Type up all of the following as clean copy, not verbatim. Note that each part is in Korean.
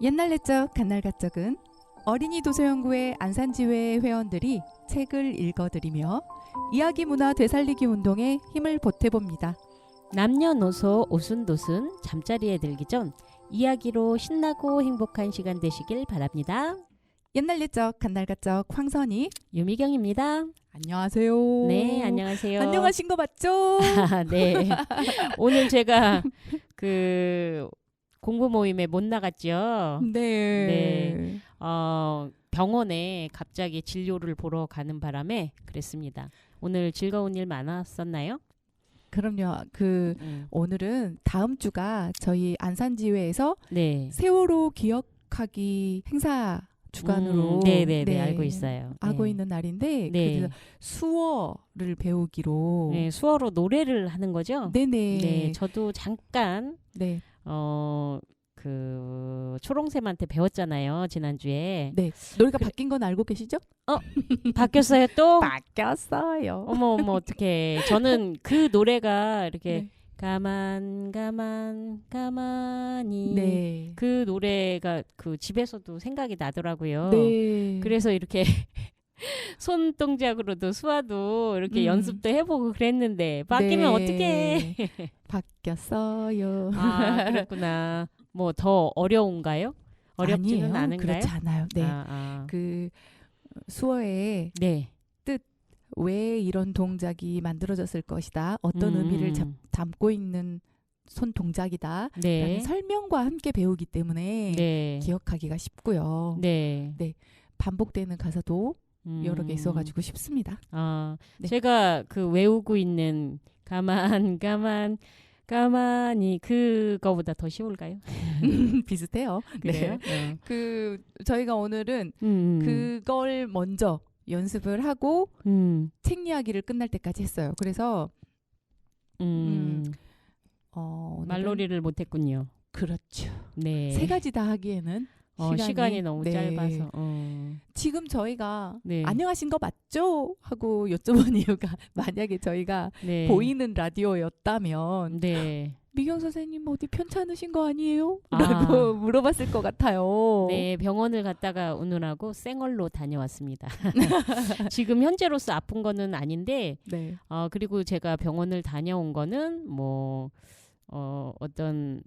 옛날 옛적 간날 가적은 어린이 도서연구회 안산지회 회원들이 책을 읽어드리며 이야기 문화 되살리기 운동에 힘을 보태봅니다. 남녀노소 오순도순 잠자리에 들기 전 이야기로 신나고 행복한 시간 되시길 바랍니다. 옛날 옛적 간날 가적 황선희 유미경입니다. 안녕하세요. 네, 안녕하세요. 안녕하신 거 맞죠? 네. 오늘 제가 공부 모임에 못 나갔죠. 네. 병원에 갑자기 진료를 보러 가는 바람에 그랬습니다. 오늘 즐거운 일 많았었나요? 그럼요. 오늘은 다음 주가 저희 안산지회에서 네. 세월호 기억하기 행사 주간으로 네네네, 알고 있어요. 하고 네. 있는 날인데 네. 그래서 수어를 배우기로 네, 수어로 노래를 하는 거죠? 네네. 네, 저도 잠깐 네. 초롱쌤한테 배웠잖아요, 지난주에. 네. 노래가 바뀐 건 알고 계시죠? 바뀌었어요, 또? 바뀌었어요. 어머, 어떡해. 저는 그 노래가 이렇게 네. 가만히. 네. 그 노래가 집에서도 생각이 나더라고요. 네. 그래서 이렇게 손 동작으로도 수화도 이렇게 연습도 해보고 그랬는데 바뀌면 어떡해. 바뀌었어요. 아, 그렇구나. 뭐 더 어려운가요? 어렵지는 아니에요. 않은가요? 그렇지 않아요. 네. 그 수어의 네. 왜 이런 동작이 만들어졌을 것이다. 어떤 의미를 담고 있는 손 동작이다. 네. 라는 설명과 함께 배우기 때문에 네. 기억하기가 쉽고요. 네. 반복되는 가사도 여러 개 있어가지고 쉽습니다. 네. 제가 외우고 있는 가만히 그거보다 더 쉬울까요? 비슷해요. 그래요? 네. 저희가 오늘은 그걸 먼저 연습을 하고 책 이야기를 끝날 때까지 했어요. 그래서 말놀이를 못했군요. 그렇죠. 네. 세 가지 다 하기에는 시간이 너무 짧아서. 지금 저희가 네. 안녕하신 거 맞죠? 하고 여쭤본 이유가 만약에 저희가 네. 보이는 라디오였다면 네. 미경 선생님 어디 편찮으신 거 아니에요? 라고 물어봤을 것 같아요. 네, 병원을 갔다가 오느라고 생얼로 다녀왔습니다. 지금 현재로서 아픈 거는 아닌데, 네. 그리고 제가 병원을 다녀온 거는 어떤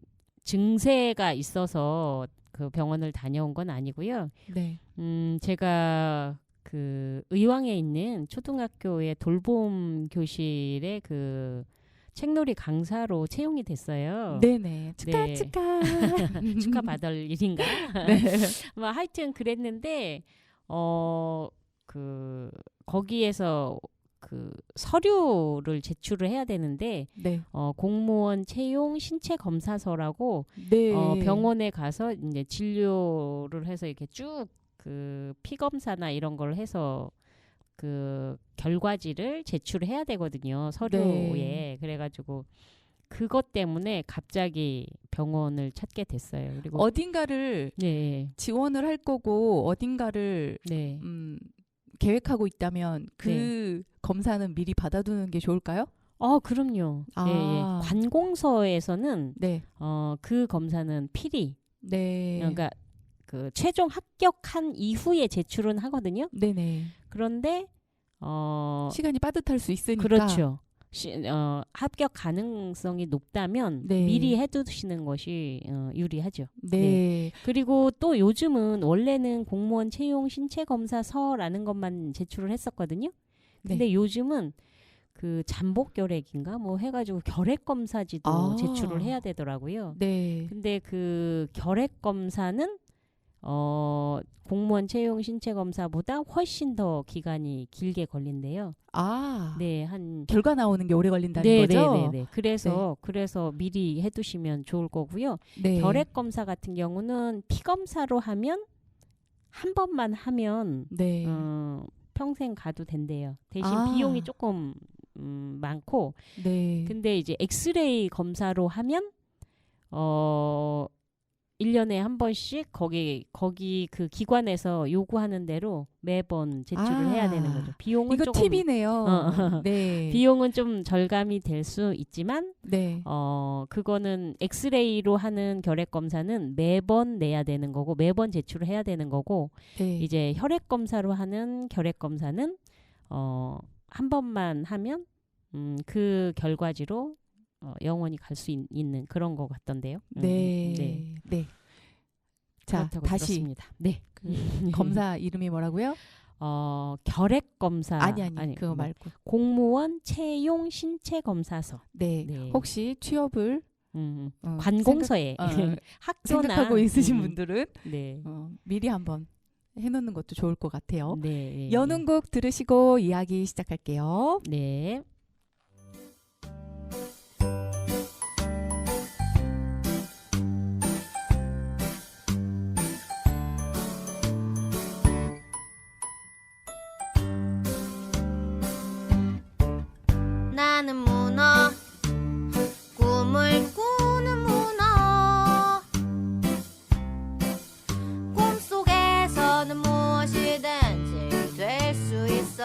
증세가 있어서 그 병원을 다녀온 건 아니고요. 네. 제가 의왕에 있는 초등학교의 돌봄 교실에 책놀이 강사로 채용이 됐어요. 네네. 축하. 축하 받을 일인가? 네. 뭐 하여튼 그랬는데 거기에서 서류를 제출을 해야 되는데 네. 공무원 채용 신체 검사서라고 네. 병원에 가서 이제 진료를 해서 이렇게 쭉 피 검사나 이런 걸 해서 결과지를 제출해야 되거든요. 서류에. 네. 그래가지고 그것 때문에 갑자기 병원을 찾게 됐어요. 그리고 어딘가를 지원을 할 거고 어딘가를 계획하고 있다면 검사는 미리 받아두는 게 좋을까요? 그럼요. 관공서에서는 그 검사는 필히 그러니까 최종 합격한 이후에 제출은 하거든요. 네네. 그런데 시간이 빠듯할 수 있으니까. 그렇죠. 합격 가능성이 높다면 미리 해두시는 것이 유리하죠. 네. 그리고 또 요즘은 원래는 공무원 채용 신체 검사서라는 것만 제출을 했었거든요. 근데 요즘은 잠복 결핵인가 뭐 해가지고 결핵 검사지도 제출을 해야 되더라고요. 네. 근데 결핵 검사는 공무원 채용 신체 검사보다 훨씬 더 기간이 길게 걸린대요. 네, 결과 나오는 게 오래 걸린다는 거죠? 네. 그래서 미리 해두시면 좋을 거고요. 네. 결핵 검사 같은 경우는 피 검사로 하면 한 번만 하면 평생 가도 된대요. 대신 비용이 조금 많고. 근데 이제 엑스레이 검사로 하면 1년에 한 번씩 거기 그 기관에서 요구하는 대로 매번 제출을 해야 되는 거죠. 비용은 이거 조금 팁이네요. 네. 비용은 좀 절감이 될 수 있지만 네. 그거는 엑스레이로 하는 결핵 검사는 매번 내야 되는 거고 매번 제출을 해야 되는 거고 네. 이제 혈액 검사로 하는 결핵 검사는 한 번만 하면 그 결과지로 영원히 갈 수 있는 그런 거 같던데요. 네. 네. 네. 자, 그렇다고 다시 들었습니다. 네. 검사 이름이 뭐라고요? 결핵 검사 아니 그거 뭐, 말고. 공무원 채용 신체 검사서. 네. 네. 혹시 취업을 관공서에 학교나 생각하고 있으신 분들은 네. 미리 한번 해놓는 것도 좋을 것 같아요. 네. 여는 곡 들으시고 이야기 시작할게요. 네. 나는 문어 꿈을 꾸는 문어 꿈속에서는 무엇이든지 될 수 있어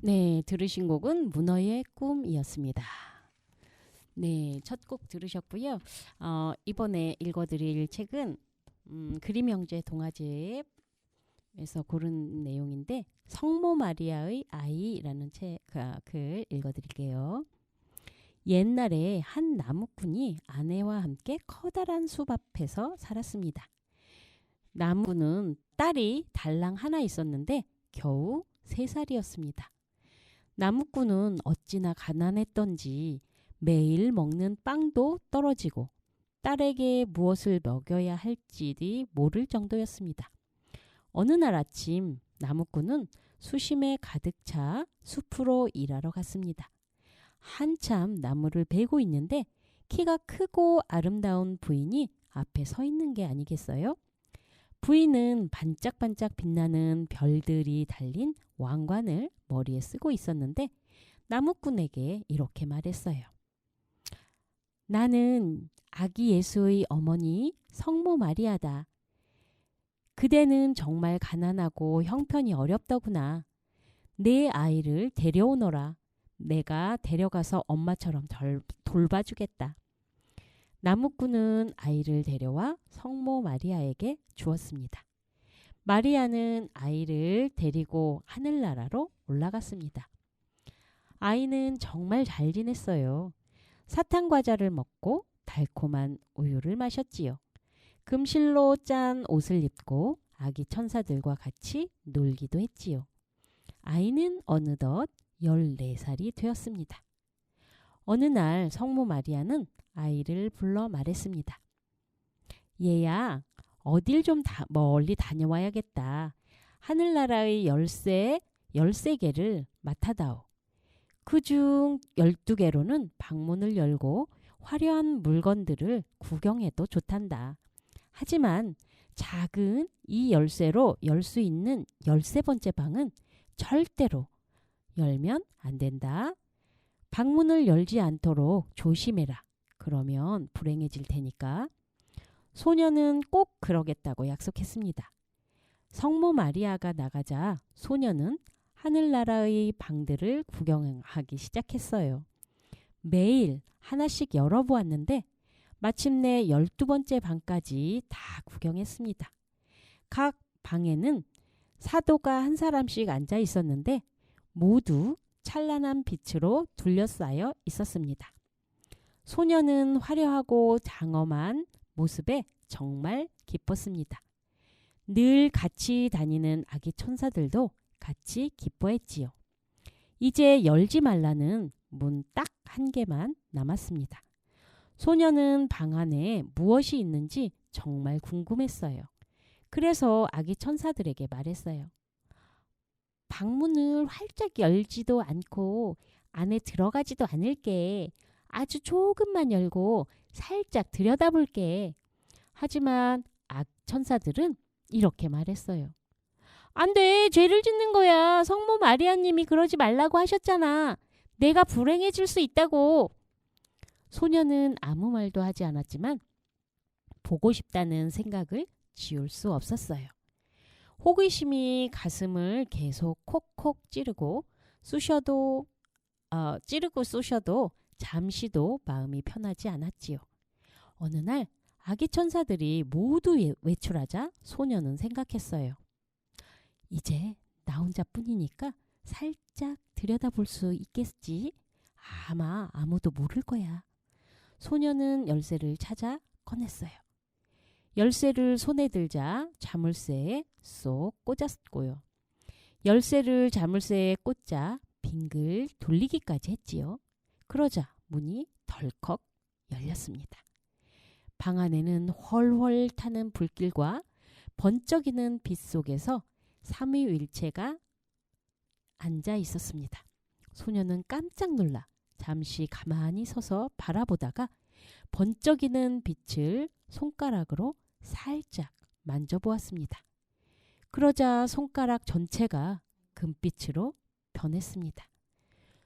네, 들으신 곡은 문어의 꿈이었습니다. 네, 첫 곡 들으셨고요. 이번에 읽어드릴 책은 그림 형제 동화집에서 고른 내용인데 성모 마리아의 아이라는 글 읽어드릴게요. 옛날에 한 나무꾼이 아내와 함께 커다란 숲 앞에서 살았습니다. 나무꾼은 딸이 달랑 하나 있었는데 겨우 3살이었습니다. 나무꾼은 어찌나 가난했던지 매일 먹는 빵도 떨어지고 딸에게 무엇을 먹여야 할지 모를 정도였습니다. 어느 날 아침 나무꾼은 수심에 가득 차 숲으로 일하러 갔습니다. 한참 나무를 베고 있는데 키가 크고 아름다운 부인이 앞에 서 있는 게 아니겠어요? 부인은 반짝반짝 빛나는 별들이 달린 왕관을 머리에 쓰고 있었는데 나무꾼에게 이렇게 말했어요. 나는 아기 예수의 어머니 성모 마리아다. 그대는 정말 가난하고 형편이 어렵더구나. 내 아이를 데려오너라. 내가 데려가서 엄마처럼 돌봐주겠다. 나무꾼은 아이를 데려와 성모 마리아에게 주었습니다. 마리아는 아이를 데리고 하늘나라로 올라갔습니다. 아이는 정말 잘 지냈어요. 사탕 과자를 먹고 달콤한 우유를 마셨지요. 금실로 짠 옷을 입고 아기 천사들과 같이 놀기도 했지요. 아이는 어느덧 14살이 되었습니다. 어느 날 성모 마리아는 아이를 불러 말했습니다. 얘야, 어딜 좀 멀리 다녀와야겠다. 하늘나라의 13개를 맡아다오. 그중 12개로는 방문을 열고 화려한 물건들을 구경해도 좋단다. 하지만 작은 이 열쇠로 열 수 있는 13번째 방은 절대로 열면 안 된다. 방문을 열지 않도록 조심해라. 그러면 불행해질 테니까. 소녀는 꼭 그러겠다고 약속했습니다. 성모 마리아가 나가자 소녀는 하늘나라의 방들을 구경하기 시작했어요. 매일 하나씩 열어보았는데 마침내 12번째 방까지 다 구경했습니다. 각 방에는 사도가 한 사람씩 앉아 있었는데 모두 찬란한 빛으로 둘러싸여 있었습니다. 소녀는 화려하고 장엄한 모습에 정말 기뻤습니다. 늘 같이 다니는 아기 천사들도 같이 기뻐했지요. 이제 열지 말라는 문 딱 한 개만 남았습니다. 소녀는 방 안에 무엇이 있는지 정말 궁금했어요. 그래서 아기 천사들에게 말했어요. 방문을 활짝 열지도 않고 안에 들어가지도 않을게. 아주 조금만 열고 살짝 들여다볼게. 하지만 천사들은 이렇게 말했어요. 안 돼. 죄를 짓는 거야. 성모 마리아님이 그러지 말라고 하셨잖아. 내가 불행해질 수 있다고. 소녀는 아무 말도 하지 않았지만 보고 싶다는 생각을 지울 수 없었어요. 호기심이 가슴을 계속 콕콕 찌르고 쑤셔도 잠시도 마음이 편하지 않았지요. 어느 날 아기 천사들이 모두 외출하자 소녀는 생각했어요. 이제 나 혼자뿐이니까 살짝 들여다볼 수 있겠지. 아마 아무도 모를 거야. 소녀는 열쇠를 찾아 꺼냈어요. 열쇠를 손에 들자 자물쇠에 쏙 꽂았고요. 열쇠를 자물쇠에 꽂자 빙글 돌리기까지 했지요. 그러자 문이 덜컥 열렸습니다. 방 안에는 훨훨 타는 불길과 번쩍이는 빛 속에서 삼위일체가 앉아 있었습니다. 소녀는 깜짝 놀라 잠시 가만히 서서 바라보다가 번쩍이는 빛을 손가락으로 살짝 만져보았습니다. 그러자 손가락 전체가 금빛으로 변했습니다.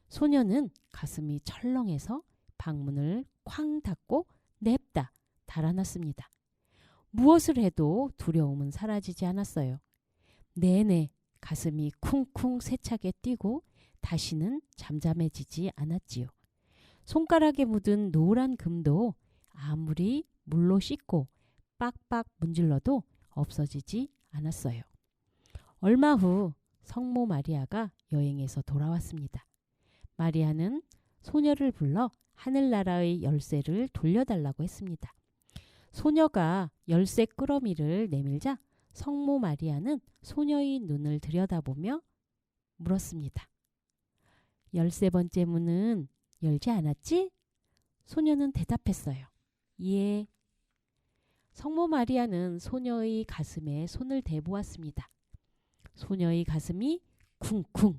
소녀는 가슴이 철렁해서 방문을 쾅 닫고 냅다 달아났습니다. 무엇을 해도 두려움은 사라지지 않았어요. 내내 가슴이 쿵쿵 세차게 뛰고 다시는 잠잠해지지 않았지요. 손가락에 묻은 노란 금도 아무리 물로 씻고 빡빡 문질러도 없어지지 않았어요. 얼마 후 성모 마리아가 여행에서 돌아왔습니다. 마리아는 소녀를 불러 하늘나라의 열쇠를 돌려달라고 했습니다. 소녀가 열쇠 꾸러미를 내밀자 성모 마리아는 소녀의 눈을 들여다보며 물었습니다. 13번째 문은 열지 않았지? 소녀는 대답했어요. 예. 성모 마리아는 소녀의 가슴에 손을 대보았습니다. 소녀의 가슴이 쿵쿵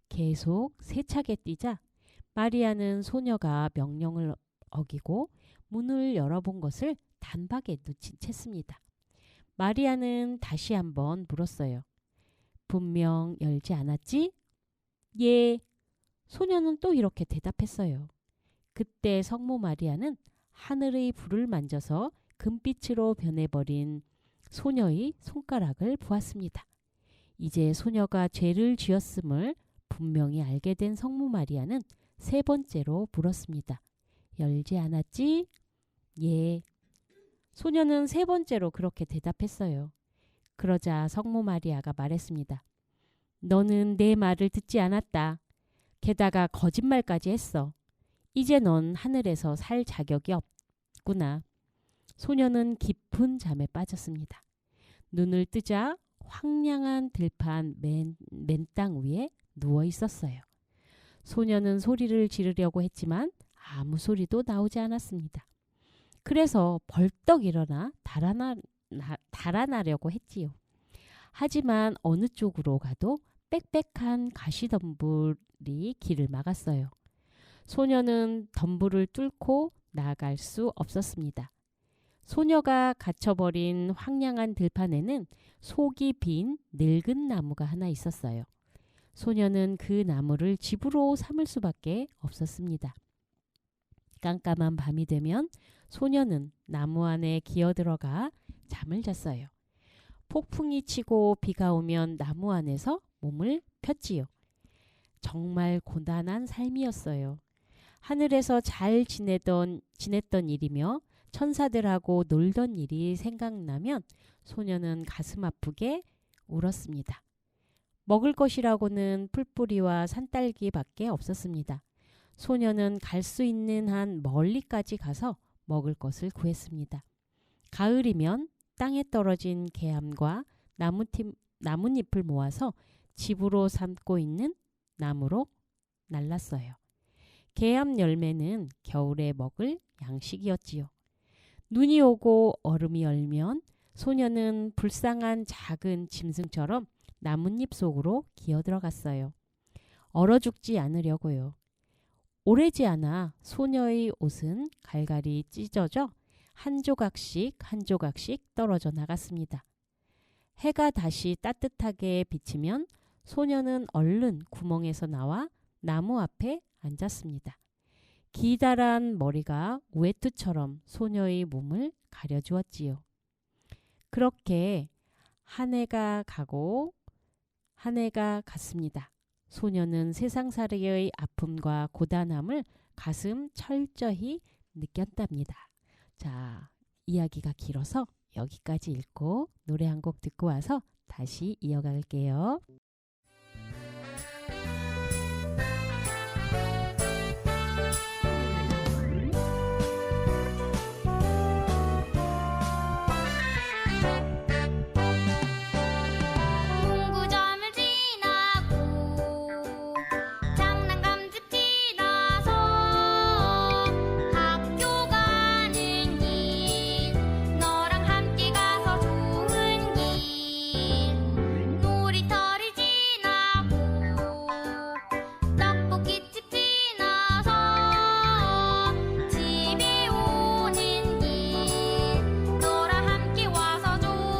계속 세차게 뛰자 마리아는 소녀가 명령을 어기고 문을 열어본 것을 단박에 눈치챘습니다. 마리아는 다시 한번 물었어요. 분명 열지 않았지? 예. 소녀는 또 이렇게 대답했어요. 그때 성모 마리아는 하늘의 불을 만져서 금빛으로 변해버린 소녀의 손가락을 보았습니다. 이제 소녀가 죄를 지었음을 분명히 알게 된 성모 마리아는 세 번째로 물었습니다. 열지 않았지? 예. 소녀는 세 번째로 그렇게 대답했어요. 그러자 성모 마리아가 말했습니다. 너는 내 말을 듣지 않았다. 게다가 거짓말까지 했어. 이제 넌 하늘에서 살 자격이 없구나. 소녀는 깊은 잠에 빠졌습니다. 눈을 뜨자 황량한 들판 맨땅 위에 누워 있었어요. 소녀는 소리를 지르려고 했지만 아무 소리도 나오지 않았습니다. 그래서 벌떡 일어나 달아나려고 했지요. 하지만 어느 쪽으로 가도 빽빽한 가시덤불이 길을 막았어요. 소녀는 덤불을 뚫고 나아갈 수 없었습니다. 소녀가 갇혀버린 황량한 들판에는 속이 빈 늙은 나무가 하나 있었어요. 소녀는 그 나무를 집으로 삼을 수밖에 없었습니다. 깜깜한 밤이 되면 소녀는 나무 안에 기어들어가 잠을 잤어요. 폭풍이 치고 비가 오면 나무 안에서 몸을 폈지요. 정말 고단한 삶이었어요. 하늘에서 잘 지냈던 일이며 천사들하고 놀던 일이 생각나면 소녀는 가슴 아프게 울었습니다. 먹을 것이라고는 풀뿌리와 산딸기밖에 없었습니다. 소녀는 갈 수 있는 한 멀리까지 가서 먹을 것을 구했습니다. 가을이면 땅에 떨어진 개암과 나뭇잎을 모아서 집으로 삼고 있는 나무로 날랐어요. 개암 열매는 겨울에 먹을 양식이었지요. 눈이 오고 얼음이 얼면 소녀는 불쌍한 작은 짐승처럼 나뭇잎 속으로 기어들어갔어요. 얼어 죽지 않으려고요. 오래지 않아 소녀의 옷은 갈갈이 찢어져 한 조각씩 떨어져 나갔습니다. 해가 다시 따뜻하게 비치면 소녀는 얼른 구멍에서 나와 나무 앞에 앉았습니다. 기다란 머리가 우에투처럼 소녀의 몸을 가려주었지요. 그렇게 한 해가 가고 한 해가 갔습니다. 소녀는 세상살이의 아픔과 고단함을 가슴 철저히 느꼈답니다. 자, 이야기가 길어서 여기까지 읽고 노래 한 곡 듣고 와서 다시 이어갈게요. 문구점을 지나고 장난감집 지나서 학교 가는 길 너랑 함께 가서 좋은 길 놀이터를 지나고 떡볶이집 지나서 집에 오는 길 너랑 함께 와서 좋은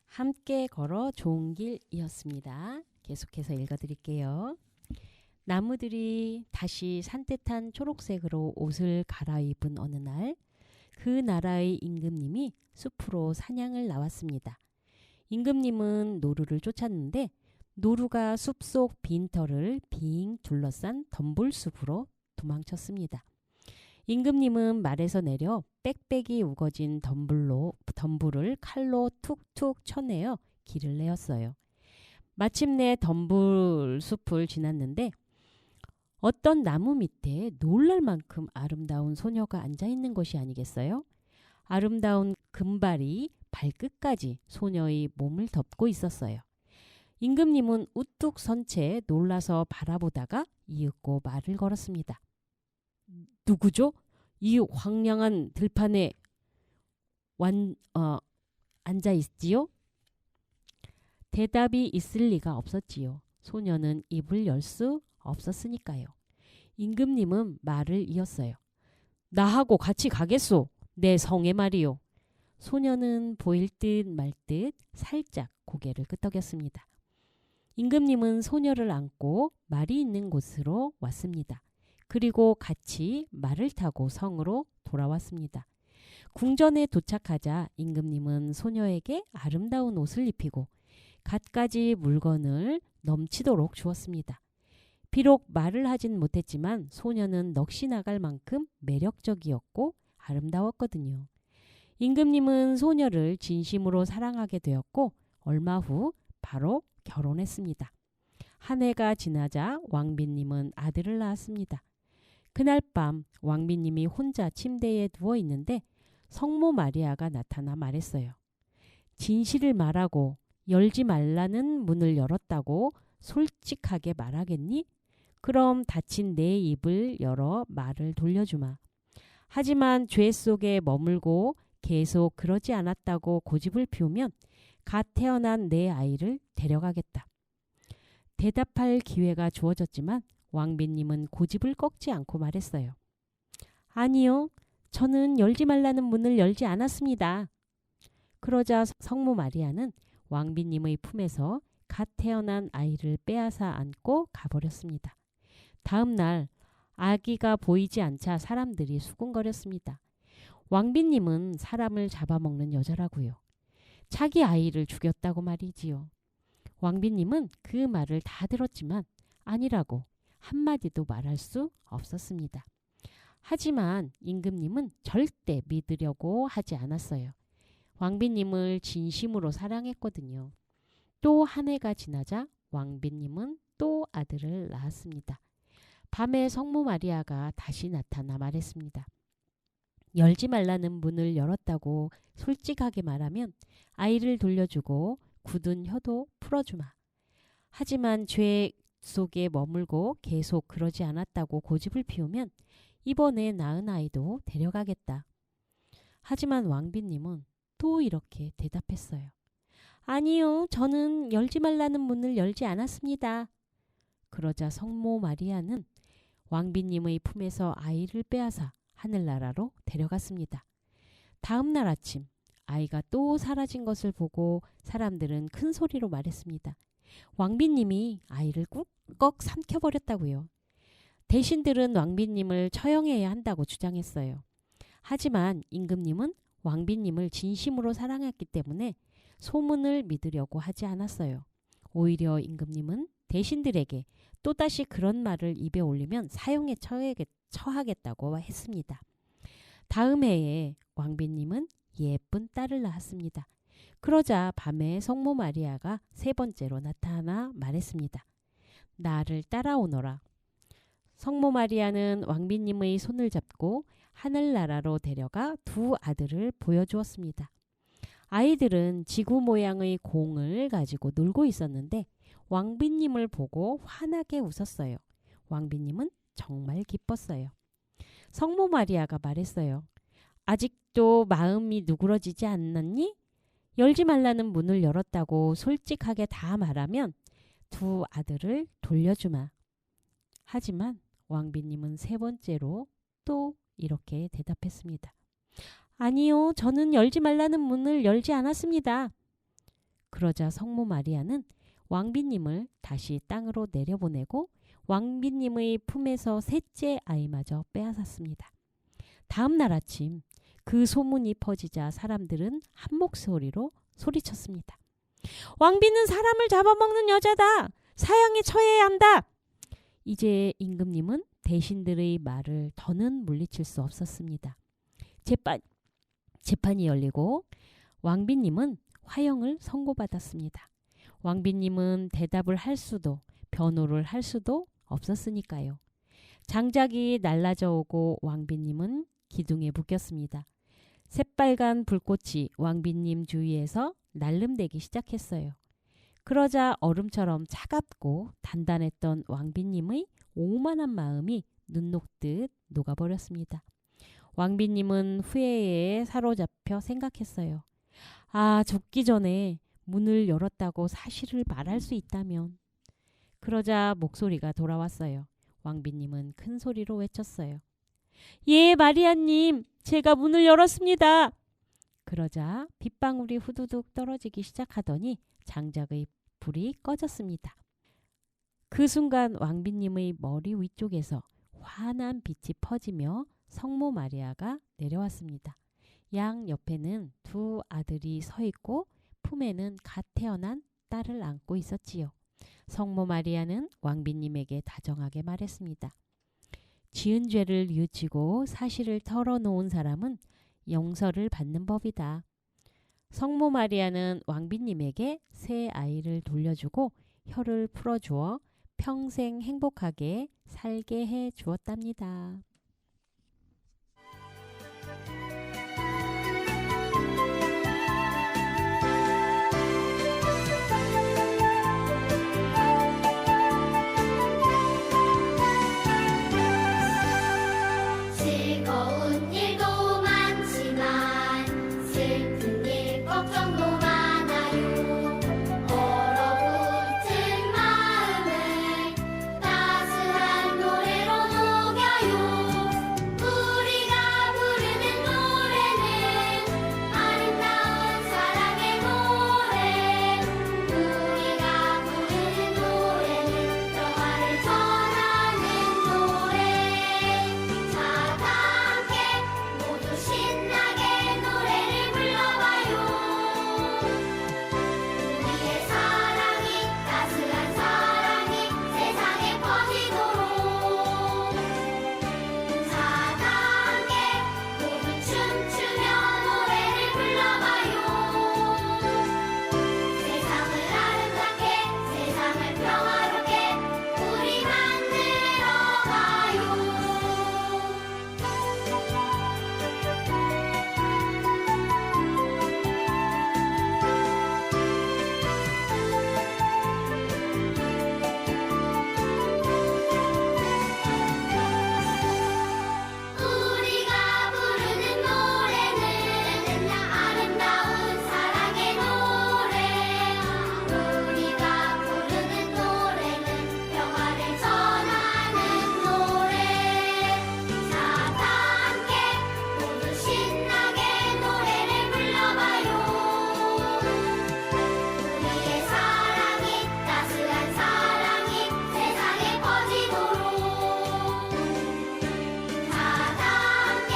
함께 걸어 좋은 길이었습니다. 계속해서 읽어드릴게요. 나무들이 다시 산뜻한 초록색으로 옷을 갈아입은 어느 날, 그 나라의 임금님이 숲으로 사냥을 나왔습니다. 임금님은 노루를 쫓았는데 노루가 숲속 빈털을 빙 둘러싼 덤불숲으로 도망쳤습니다. 임금님은 말에서 내려 빽빽이 우거진 덤불을 칼로 툭툭 쳐내어 길을 내었어요. 마침내 덤불숲을 지났는데 어떤 나무 밑에 놀랄 만큼 아름다운 소녀가 앉아있는 것이 아니겠어요? 아름다운 금발이 발끝까지 소녀의 몸을 덮고 있었어요. 임금님은 우뚝 선 채 놀라서 바라보다가 이윽고 말을 걸었습니다. 누구죠? 이 황량한 들판에 앉아 있지요? 대답이 있을 리가 없었지요. 소녀는 입을 열 수 없었으니까요. 임금님은 말을 이었어요. 나하고 같이 가겠소. 내 성에 말이요. 소녀는 보일 듯 말 듯 살짝 고개를 끄덕였습니다. 임금님은 소녀를 안고 말이 있는 곳으로 왔습니다. 그리고 같이 말을 타고 성으로 돌아왔습니다. 궁전에 도착하자 임금님은 소녀에게 아름다운 옷을 입히고 갖가지 물건을 넘치도록 주었습니다. 비록 말을 하진 못했지만 소녀는 넋이 나갈 만큼 매력적이었고 아름다웠거든요. 임금님은 소녀를 진심으로 사랑하게 되었고 얼마 후 바로 결혼했습니다. 한 해가 지나자 왕비님은 아들을 낳았습니다. 그날 밤 왕비님이 혼자 침대에 누워 있는데 성모 마리아가 나타나 말했어요. 진실을 말하고 열지 말라는 문을 열었다고 솔직하게 말하겠니? 그럼 닫힌 내 입을 열어 말을 돌려주마. 하지만 죄 속에 머물고 계속 그러지 않았다고 고집을 피우면 갓 태어난 내 아이를 데려가겠다. 대답할 기회가 주어졌지만 왕비님은 고집을 꺾지 않고 말했어요. 아니요. 저는 열지 말라는 문을 열지 않았습니다. 그러자 성모 마리아는 왕비님의 품에서 갓 태어난 아이를 빼앗아 안고 가버렸습니다. 다음 날 아기가 보이지 않자 사람들이 수군거렸습니다. 왕비님은 사람을 잡아먹는 여자라고요. 자기 아이를 죽였다고 말이지요. 왕비님은 그 말을 다 들었지만 아니라고 한마디도 말할 수 없었습니다. 하지만 임금님은 절대 믿으려고 하지 않았어요. 왕비님을 진심으로 사랑했거든요. 또 한 해가 지나자 왕비님은 또 아들을 낳았습니다. 밤에 성모 마리아가 다시 나타나 말했습니다. 열지 말라는 문을 열었다고 솔직하게 말하면 아이를 돌려주고 굳은 혀도 풀어주마. 하지만 죄 속에 머물고 계속 그러지 않았다고 고집을 피우면 이번에 낳은 아이도 데려가겠다. 하지만 왕비님은 또 이렇게 대답했어요. 아니요, 저는 열지 말라는 문을 열지 않았습니다. 그러자 성모 마리아는 왕비님의 품에서 아이를 빼앗아 하늘나라로 데려갔습니다. 다음 날 아침 아이가 또 사라진 것을 보고 사람들은 큰 소리로 말했습니다. 왕비님이 아이를 꾹꺽 삼켜버렸다고요. 대신들은 왕비님을 처형해야 한다고 주장했어요. 하지만 임금님은 왕비님을 진심으로 사랑했기 때문에 소문을 믿으려고 하지 않았어요. 오히려 임금님은 대신들에게 또다시 그런 말을 입에 올리면 사형에 처하겠다고 했습니다. 다음 해에 왕비님은 예쁜 딸을 낳았습니다. 그러자 밤에 성모 마리아가 세 번째로 나타나 말했습니다. 나를 따라오너라. 성모 마리아는 왕비님의 손을 잡고 하늘나라로 데려가 두 아들을 보여주었습니다. 아이들은 지구 모양의 공을 가지고 놀고 있었는데 왕비님을 보고 환하게 웃었어요. 왕비님은 정말 기뻤어요. 성모 마리아가 말했어요. 아직도 마음이 누그러지지 않았니? 열지 말라는 문을 열었다고 솔직하게 다 말하면 두 아들을 돌려주마. 하지만 왕비님은 세 번째로 또 이렇게 대답했습니다. 아니요, 저는 열지 말라는 문을 열지 않았습니다. 그러자 성모 마리아는 왕비님을 다시 땅으로 내려보내고 왕비님의 품에서 셋째 아이마저 빼앗았습니다. 다음 날 아침 그 소문이 퍼지자 사람들은 한 목소리로 소리쳤습니다. 왕비는 사람을 잡아먹는 여자다. 사형에 처해야 한다. 이제 임금님은 대신들의 말을 더는 물리칠 수 없었습니다. 재판이 열리고 왕비님은 화형을 선고받았습니다. 왕비님은 대답을 할 수도 변호를 할 수도 없었으니까요. 장작이 날라져 오고 왕비님은 기둥에 묶였습니다. 새빨간 불꽃이 왕비님 주위에서 날름대기 시작했어요. 그러자 얼음처럼 차갑고 단단했던 왕비님의 오만한 마음이 눈 녹듯 녹아버렸습니다. 왕비님은 후회에 사로잡혀 생각했어요. 아, 죽기 전에 문을 열었다고 사실을 말할 수 있다면. 그러자 목소리가 돌아왔어요. 왕비님은 큰 소리로 외쳤어요. 예, 마리아님, 제가 문을 열었습니다. 그러자 빗방울이 후두둑 떨어지기 시작하더니 장작의 불이 꺼졌습니다. 그 순간 왕비님의 머리 위쪽에서 환한 빛이 퍼지며 성모 마리아가 내려왔습니다. 양 옆에는 두 아들이 서 있고 품에는 갓 태어난 딸을 안고 있었지요. 성모 마리아는 왕비님에게 다정하게 말했습니다. 지은 죄를 뉘우치고 사실을 털어놓은 사람은 용서를 받는 법이다. 성모 마리아는 왕비님에게 새 아이를 돌려주고 혀를 풀어주어 평생 행복하게 살게 해 주었답니다. 즐거운 일도 많지만 슬픈 일 걱정도 많아요. 얼어붙은 마음을 따스한 노래로 녹여요. 우리가 부르는 노래는 아름다운 사랑의 노래. 우리가 부르는 노래는 평화를 전하는 노래. 자, 함께 모두 신나게 노래를 불러봐요. 우리의 사랑이 따스한 사랑이 세상에 퍼지도록. 자, 함께 모두 춤추며 노래를 불러봐요. 세상을 아름답게 세상을 평화롭게 우리 만들어 가요. 우리가 부르는 노래는 아름다운 사랑의 노래. 우리가 부르는 노래는 평화를 전하는 노래. 자, 다 함께 모두 신나게 노래를 불러봐요. 우리의 사랑이 따스한 사랑이 세상에 퍼지도록. 자, 다 함께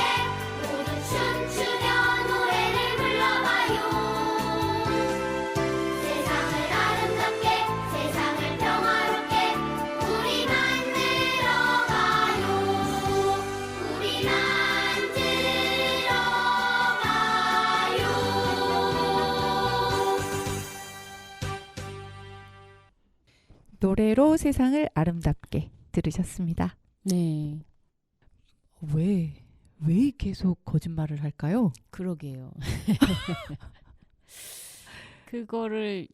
모두 춤추며 노래를 불러봐요. 세상을 아름답게 세상을 평화롭게 우리 만들어 가요. 우리 만들어 가요. 노래로 세상을 아름답게 들으셨습니다. 네, 왜 계속 거짓말을 할까요? 그러게요. 그거를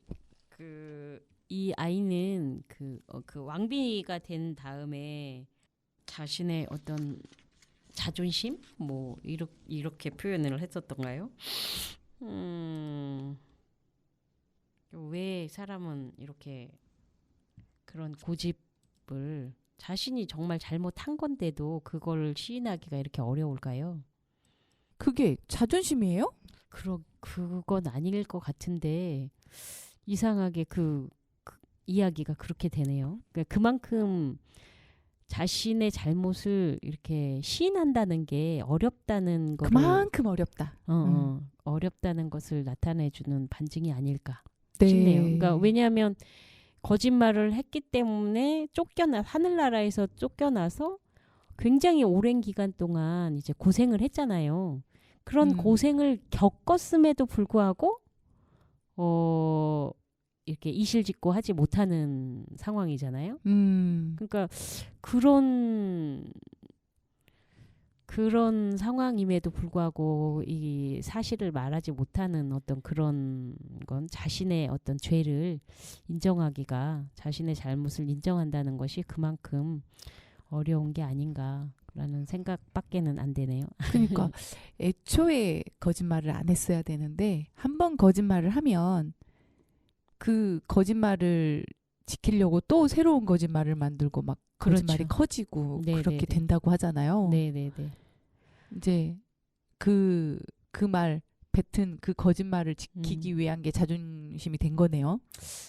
이 아이는 그 왕비가 된 다음에 자신의 어떤 자존심 뭐 이렇게 표현을 했었던가요? 왜 사람은 이렇게 그런 고집을 자신이 정말 잘못한 건데도 그걸 시인하기가 이렇게 어려울까요? 그게 자존심이에요? 그건 아닐 것 같은데 이상하게 그 이야기가 그렇게 되네요. 그러니까 그만큼 자신의 잘못을 이렇게 시인한다는 게 어렵다는 거를 그만큼 어렵다. 어렵다는 것을 나타내주는 반증이 아닐까 네. 싶네요. 그러니까 왜냐하면 거짓말을 했기 때문에 하늘나라에서 쫓겨나서 굉장히 오랜 기간 동안 이제 고생을 했잖아요. 그런 고생을 겪었음에도 불구하고 이렇게 이실직고 하지 못하는 상황이잖아요. 그러니까 그런 상황임에도 불구하고 이 사실을 말하지 못하는 어떤 그런 건 자신의 어떤 죄를 인정하기가, 자신의 잘못을 인정한다는 것이 그만큼 어려운 게 아닌가라는 생각밖에는 안 되네요. 그러니까 애초에 거짓말을 안 했어야 되는데 한 번 거짓말을 하면 그 거짓말을 지키려고 또 새로운 거짓말을 만들고 막 거짓말이 그렇죠. 커지고 네네네. 그렇게 된다고 하잖아요. 네네네. 이제 그 말 뱉은 그 거짓말을 지키기 위한 게 자존심이 된 거네요.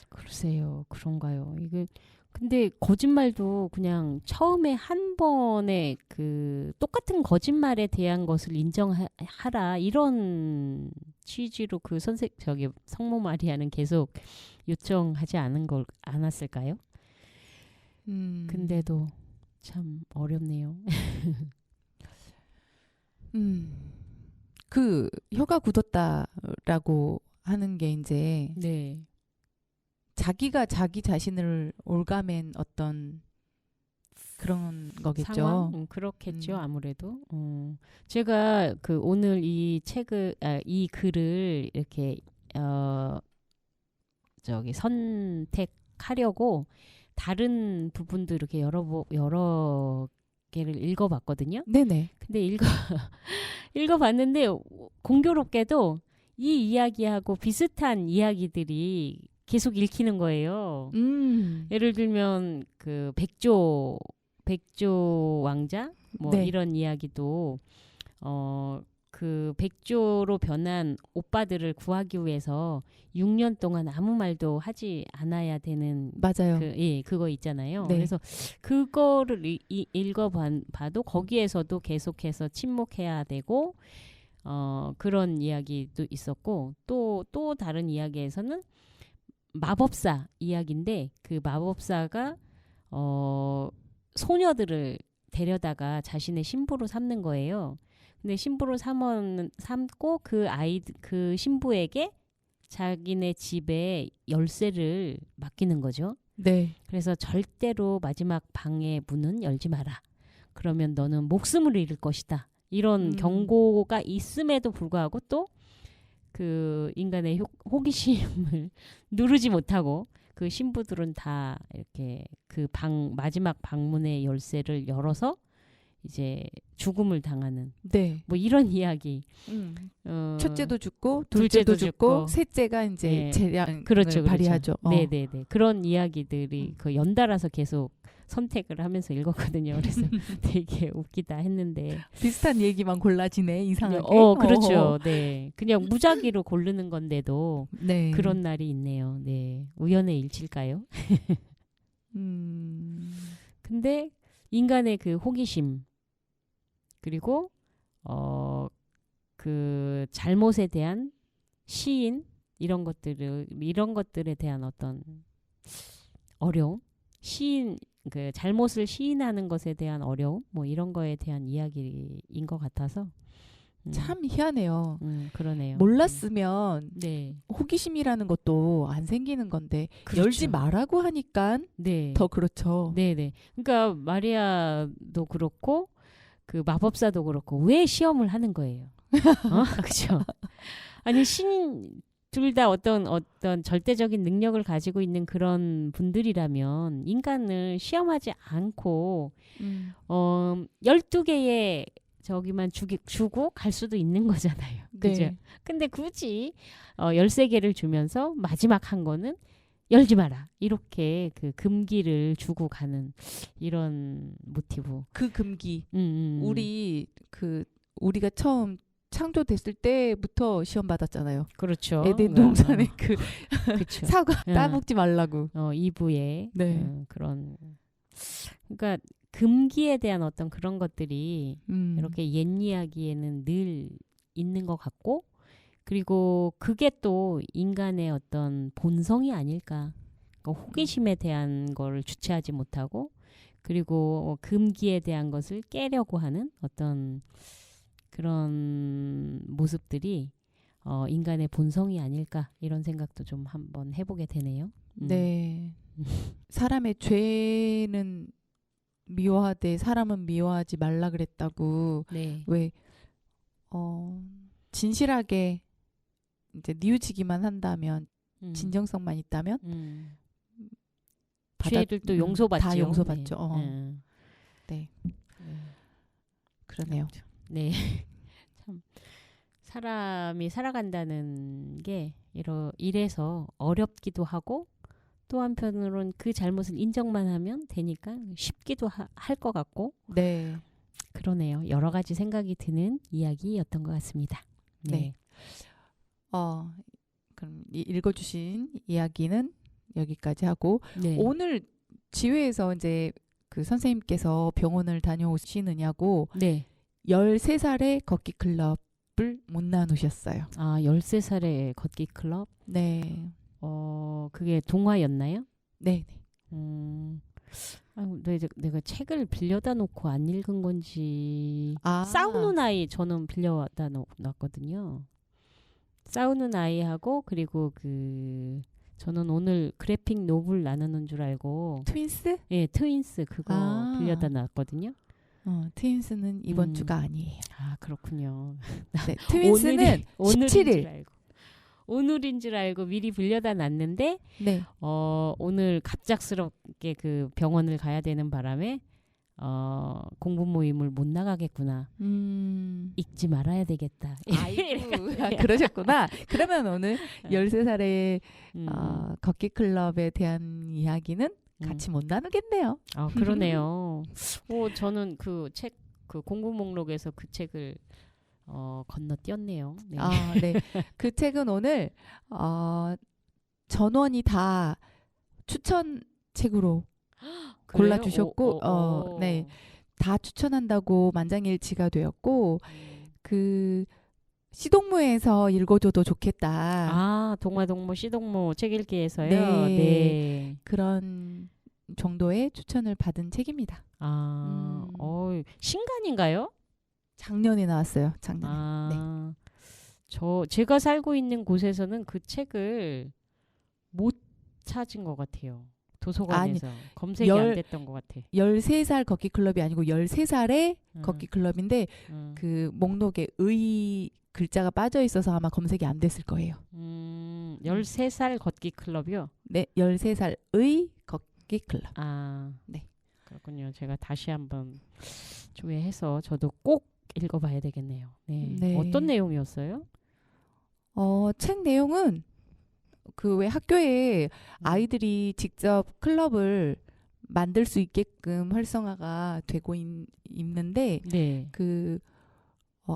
글쎄요, 그런가요? 이게 근데 거짓말도 그냥 처음에 한 번에 그 똑같은 거짓말에 대한 것을 인정하라 이런 취지로 그 성모 마리아는 계속 요청하지 않았을까요? 근데도 참 어렵네요. 그 혀가 굳었다라고 하는 게 이제 네. 자기가 자기 자신을 올가맨 어떤 그런 거겠죠. 상황? 그렇겠죠, 아무래도. 제가 그 오늘 이 글을 이렇게 선택하려고 다른 부분도 이렇게 여러 개를 읽어봤거든요. 네네. 근데 읽어봤는데 공교롭게도 이 이야기하고 비슷한 이야기들이 계속 읽히는 거예요. 예를 들면 그 백조 왕자 뭐 네. 이런 이야기도 그 백조로 변한 오빠들을 구하기 위해서 6년 동안 아무 말도 하지 않아야 되는 맞아요. 그거 있잖아요. 네. 그래서 그거를 읽어봐도 거기에서도 계속해서 침묵해야 되고 그런 이야기도 있었고 또 다른 이야기에서는 마법사 이야기인데 그 마법사가 소녀들을 데려다가 자신의 신부로 삼는 거예요. 근데 신부로 삼고 그 신부에게 자기네 집에 열쇠를 맡기는 거죠. 네. 그래서 절대로 마지막 방의 문은 열지 마라. 그러면 너는 목숨을 잃을 것이다. 이런 경고가 있음에도 불구하고 또 그 인간의 호기심을 누르지 못하고 그 신부들은 다 이렇게 그 마지막 방문의 열쇠를 열어서 이제 죽음을 당하는 네. 뭐 이런 이야기. 첫째도 죽고 둘째도 죽고 셋째가 이제 네. 재량을 그렇죠. 발휘하죠. 네네네. 그런 이야기들이 그 연달아서 계속 선택을 하면서 읽었거든요. 그래서 되게 웃기다 했는데 비슷한 얘기만 골라지네 이상하게. 그렇죠. 네, 그냥 무작위로 고르는 건데도 네. 그런 날이 있네요. 네, 우연의 일치일까요? 근데 인간의 그 호기심 그리고 그 잘못에 대한 시인 이런 것들에 대한 어떤 어려움, 그 잘못을 시인하는 것에 대한 어려움, 뭐 이런 거에 대한 이야기인 것 같아서 참 희한해요. 그러네요. 몰랐으면 네, 호기심이라는 것도 안 생기는 건데 그렇죠. 열지 말라고 하니까 네, 더 그렇죠. 네네. 그러니까 마리아도 그렇고 그 마법사도 그렇고 왜 시험을 하는 거예요? 그렇죠. 아니 둘 다 어떤 절대적인 능력을 가지고 있는 그런 분들이라면 인간을 시험하지 않고 12개의 저기만 주고 갈 수도 있는 거잖아요. 그죠? 네. 근데 굳이 13개를 주면서 마지막 한 거는 열지 마라. 이렇게 그 금기를 주고 가는 이런 모티브. 그 금기. 우리가 처음 창조됐을 때부터 시험 받았잖아요. 그렇죠. 에덴 동산에 그 그렇죠. 사과 응. 따먹지 말라고. 2부에 네. 그런 그러니까 금기에 대한 어떤 그런 것들이 이렇게 옛 이야기에는 늘 있는 것 같고 그리고 그게 또 인간의 어떤 본성이 아닐까. 그러니까 호기심에 대한 걸 주체하지 못하고 그리고 금기에 대한 것을 깨려고 하는 어떤 그런 모습들이 인간의 본성이 아닐까 이런 생각도 좀 한번 해보게 되네요. 네. 사람의 죄는 미워하되 사람은 미워하지 말라 그랬다고. 네. 왜 진실하게 이제 뉘우치기만 한다면 진정성만 있다면 죄들도 용서받죠. 다 용서받죠. 네. 그러네요. 네. 참 사람이 살아간다는 게 이래서 어렵기도 하고 또 한편으로는 그 잘못을 인정만 하면 되니까 쉽기도 할 것 같고 네. 그러네요. 여러 가지 생각이 드는 이야기였던 것 같습니다. 네. 그럼 읽어주신 이야기는 여기까지 하고 네. 오늘 지회에서 이제 그 선생님께서 병원을 다녀오시느냐고 네. 13살의 걷기 클럽을 못 나누셨어요. 13살의 걷기 클럽? 네. 그게 동화였나요? 네. 내가 책을 빌려다 놓고 안 읽은 건지. 싸우는 아이 저는 빌려다 놨거든요. 싸우는 아이하고 그리고 저는 오늘 그래픽 노블 나누는 줄 알고. 트윈스? 예, 트윈스 그거 빌려다 놨거든요. 트윈스는 이번 주가 아니에요. 그렇군요. 네, 트윈스는 17일. 오늘인 줄 알고 미리 빌려다 놨는데 네. 오늘 갑작스럽게 그 병원을 가야 되는 바람에 공부 모임을 못 나가겠구나. 읽지 말아야 되겠다. 아이고, 그러셨구나. 그러면 오늘 13살의 걷기 클럽에 대한 이야기는 같이 못 나누겠네요. 그러네요. 저는 그 책, 그 공부 목록에서 그 책을 건너뛰었네요. 네. 네. 그 책은 오늘 전원이 다 추천책으로 골라주셨고, 네, 다 추천한다고 만장일치가 되었고, 그 시동무에서 읽어줘도 좋겠다. 동마동무 시동무 책 읽기에서요. 네. 네. 그런 정도의 추천을 받은 책입니다. 신간인가요? 작년에 나왔어요. 작년에. 네. 제가 살고 있는 곳에서는 그 책을 못 찾은 것 같아요. 도서관에서 검색이 안 됐던 것 같아. 13살 걷기 클럽이 아니고 13살의 걷기 클럽인데 그 목록에 의 글자가 빠져 있어서 아마 검색이 안 됐을 거예요. 13살 걷기 클럽이요? 네, 13살의 걷기 클럽. 네. 그렇군요. 제가 다시 한번 조회해서 저도 꼭 읽어봐야 되겠네요. 네. 네. 어떤 내용이었어요? 책 내용은 그 왜 학교에 아이들이 직접 클럽을 만들 수 있게끔 활성화가 되고 있는데 네.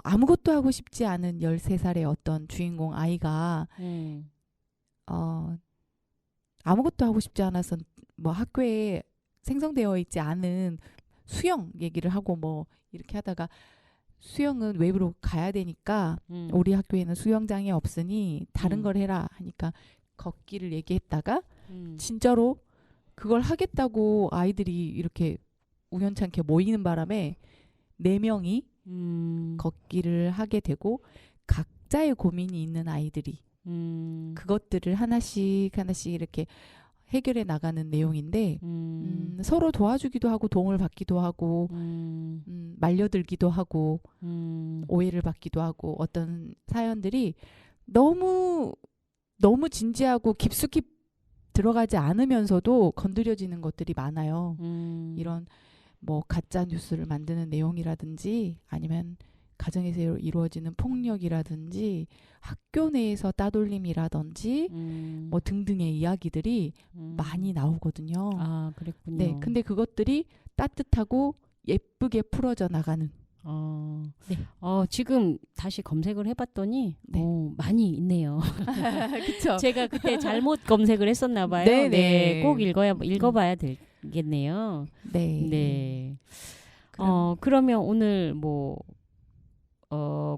아무것도 하고 싶지 않은 13살의 어떤 주인공 아이가 아무것도 하고 싶지 않아서 뭐 학교에 생성되어 있지 않은 수영 얘기를 하고 뭐 이렇게 하다가 수영은 외부로 가야 되니까 우리 학교에는 수영장이 없으니 다른 걸 해라 하니까 걷기를 얘기했다가 진짜로 그걸 하겠다고 아이들이 이렇게 우연찮게 모이는 바람에 4명이 걷기를 하게 되고 각자의 고민이 있는 아이들이 그것들을 하나씩 이렇게 해결해 나가는 내용인데 서로 도와주기도 하고 도움을 받기도 하고 말려들기도 하고 오해를 받기도 하고 어떤 사연들이 너무 진지하고 깊숙이 들어가지 않으면서도 건드려지는 것들이 많아요. 이런 뭐 가짜 뉴스를 만드는 내용이라든지 아니면 가정에서 이루어지는 폭력이라든지 학교 내에서 따돌림이라든지 뭐 등등의 이야기들이 많이 나오거든요. 그랬군요. 네, 근데 그것들이 따뜻하고 예쁘게 풀어져 나가는 네. 지금 다시 검색을 해봤더니 네. 많이 있네요. 그쵸? 제가 그때 잘못 검색을 했었나 봐요. 네, 네, 네. 꼭 읽어봐야 되겠네요. 네. 네. 그럼- 그러면 오늘 뭐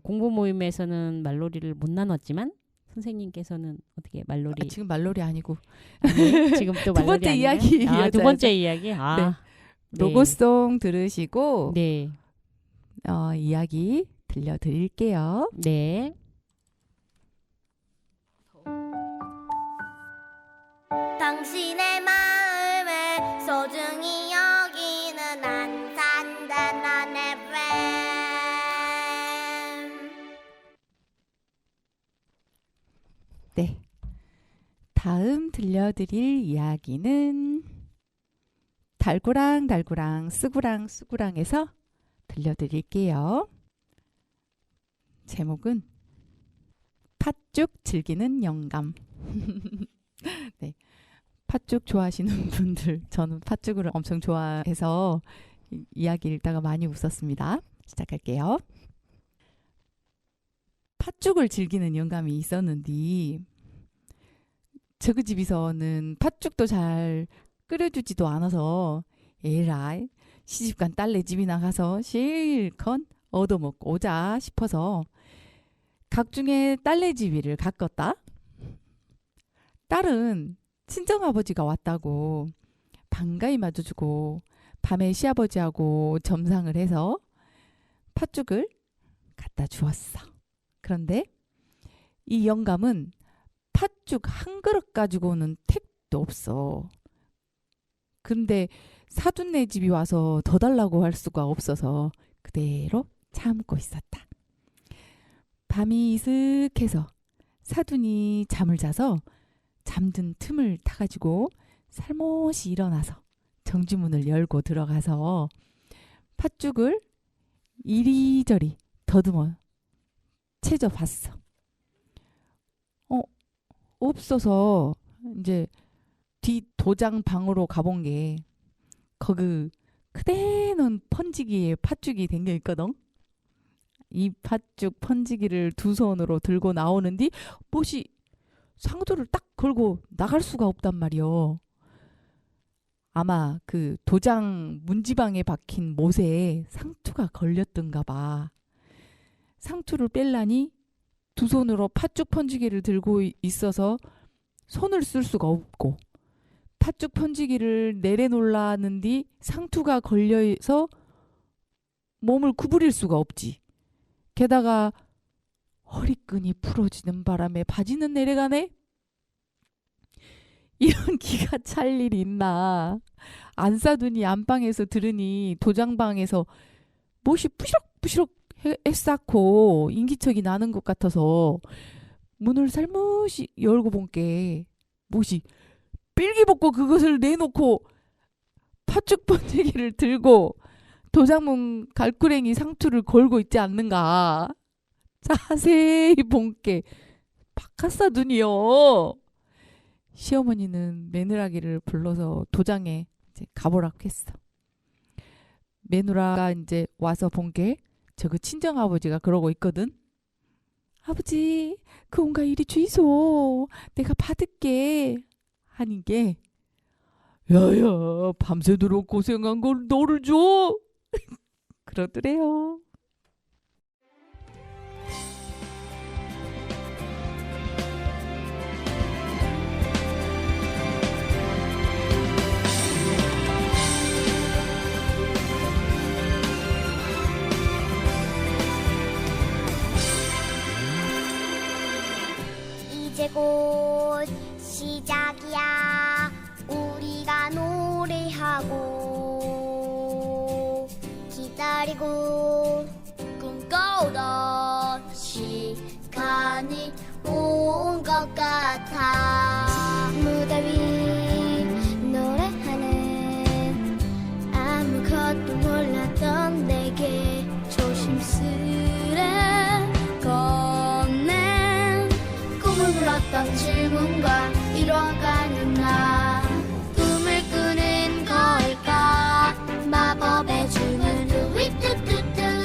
공부 모임에서는 말놀이를 못 나눴지만 선생님께서는 어떻게 말놀이 지금 말놀이 아니고 지금 또 두 말놀이 번째 아닌가요? 이야기 두 이어져야죠. 번째 이야기. 네. 로고송 들으시고 네. 이야기 들려드릴게요. 네. 당신의 마음을 소중히 여기는 안산단한 FM. 네. 다음 들려드릴 이야기는 달구랑 달구랑 쓰구랑 쓰구랑에서 들려드릴게요. 제목은 팥죽 즐기는 영감. 네. 팥죽 좋아하시는 분들, 저는 팥죽을 엄청 좋아해서 이야기 읽다가 많이 웃었습니다. 시작할게요. 팥죽을 즐기는 영감이 있었는데 저그 집에서는 팥죽도 잘 끓여주지도 않아서 에라이 시집간 딸네 집이나 가서 실컷 얻어먹고 오자 싶어서 각중에 딸네 집이를 갔겄다. 딸은 친정아버지가 왔다고 반가이 맞아주고 밤에 시아버지하고 점상을 해서 팥죽을 갖다 주었어. 그런데 이 영감은 팥죽 한 그릇 가지고는 택도 없어. 근데 사돈네 집이 와서 더 달라고 할 수가 없어서 그대로 참고 있었다. 밤이 이슥해서 사돈이 잠을 자서 잠든 틈을 타가지고 살못이 일어나서 정지문을 열고 들어가서 팥죽을 이리저리 더듬어 채져봤어. 없어서 이제 뒤 도장 방으로 가본 게 거기 크대는 펀지기에 팥죽이 댕겨 있거든. 이 팥죽 펀지기를 두 손으로 들고 나오는데 못이 상도를 딱 걸고 나갈 수가 없단 말이요. 아마 그 도장 문지방에 박힌 못에 상투가 걸렸던가 봐. 상투를 뺄라니 두 손으로 팥죽 펀지기를 들고 있어서 손을 쓸 수가 없고 팥죽 펀지기를 내려놓으려는디 상투가 걸려서 몸을 구부릴 수가 없지. 게다가 허리끈이 풀어지는 바람에 바지는 내려가네? 이런 기가 찰 일이 있나. 안 싸두니 안방에서 들으니 도장방에서 못이 부시럭부시럭 애쌓고 인기척이 나는 것 같아서 문을 살며시 열고 본게 못이 삘기벗고 그것을 내놓고 팥죽 번지기를 들고 도장문 갈구랭이 상투를 걸고 있지 않는가. 자세히 본게 박하사둔이요. 시어머니는 매느라기를 불러서 도장에 이제 가보라고 했어. 매누라가 이제 와서 본게 저그 친정아버지가 그러고 있거든. 아버지, 그 온가 이리 주이소. 내가 받을게. 하는 게 야야, 밤새도록 고생한 걸 너를 줘. 그러더래요. 이제 곧 시작이야. 우리가 노래하고 기다리고 꿈꿔오던 시간이 온 것 같아. 무대 위 노래하는 아무것도 몰랐던 내게 조심스레 건넨 꿈을 물었던 질문과 이뤄가는 나. 꿈을 꾸는 걸까 마법의 주문 뚜윗뚜뚜뚜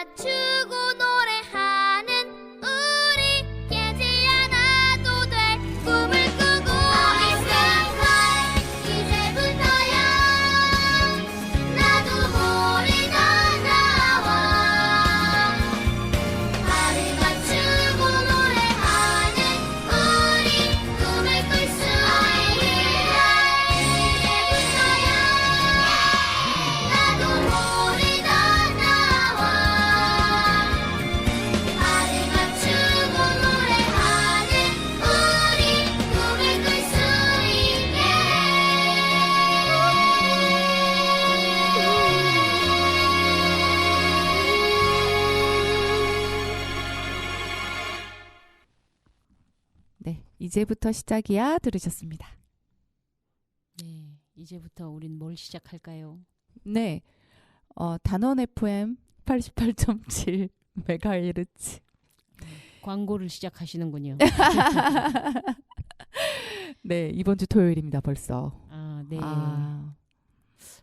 맞추고 노래하는 우리 깨지 않아도 될 꿈을 꾸고 어리석어 이제부터야 나도 모르던 나와 발을 맞추고 노래하는 우리 꿈을 꿀 수 있게 이제부터야 나도 모르던 나와 발을 맞추고 노래하는 우리 꿈을 꿀 수 네, 이제부터 시작이야 들으셨습니다. 네, 이제부터 우린 뭘 시작할까요? 네, 단원 FM 88.7 메가헤르츠. 광고를 시작하시는군요. 네, 이번 주 토요일입니다. 벌써. 아, 네. 아,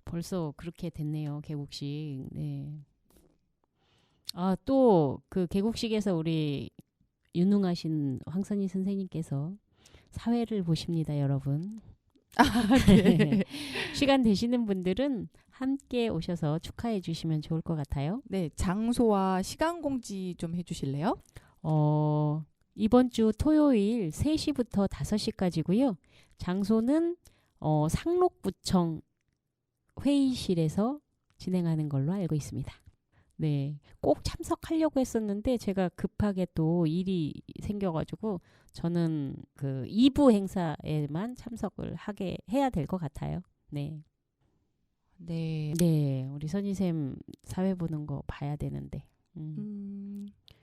벌써 그렇게 됐네요. 개국식. 네. 아, 또 그 개국식에서 우리 유능하신 황선희 선생님께서 사회를 보십니다, 여러분. 네. 시간 되시는 분들은 함께 오셔서 축하해 주시면 좋을 것 같아요. 네, 장소와 시간 공지 좀 해주실래요? 이번 주 토요일 3시부터 5시까지고요. 장소는 상록구청 회의실에서 진행하는 걸로 알고 있습니다. 네, 꼭 참석하려고 했었는데 제가 급하게 또 일이 생겨가지고 저는 그 2부 행사에만 참석을 해야 될 것 같아요. 네, 네. 네, 우리 선희쌤 사회 보는 거 봐야 되는데.